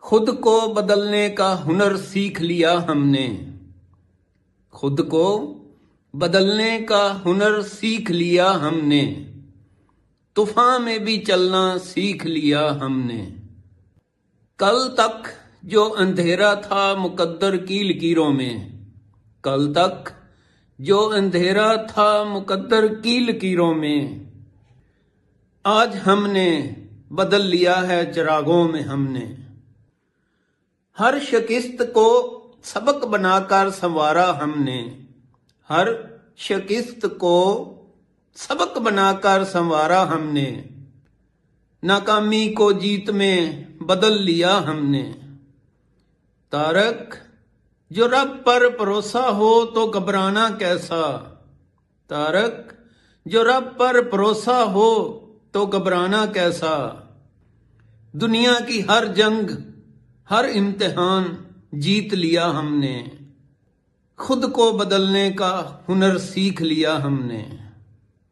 खुद को बदलने का हुनर सीख लिया हमने। खुद को बदलने का हुनर सीख लिया हमने। तूफान में भी चलना सीख लिया हमने। कल तक जो अंधेरा था मुकद्दर की लकीरों में, कल तक जो अंधेरा था मुकद्दर की लकीरों में, आज हमने बदल लिया है चिरागों में हमने। हर शिकस्त को सबक बनाकर संवारा हमने। हर शिकस्त को सबक बनाकर संवारा हमने। नाकामी को जीत में बदल लिया हमने। तारक, जो रब पर भरोसा हो तो घबराना कैसा। तारक, जो रब पर भरोसा हो तो घबराना कैसा। दुनिया की हर जंग, हर इम्तिहान जीत लिया हमने। खुद को बदलने का हुनर सीख लिया हमने।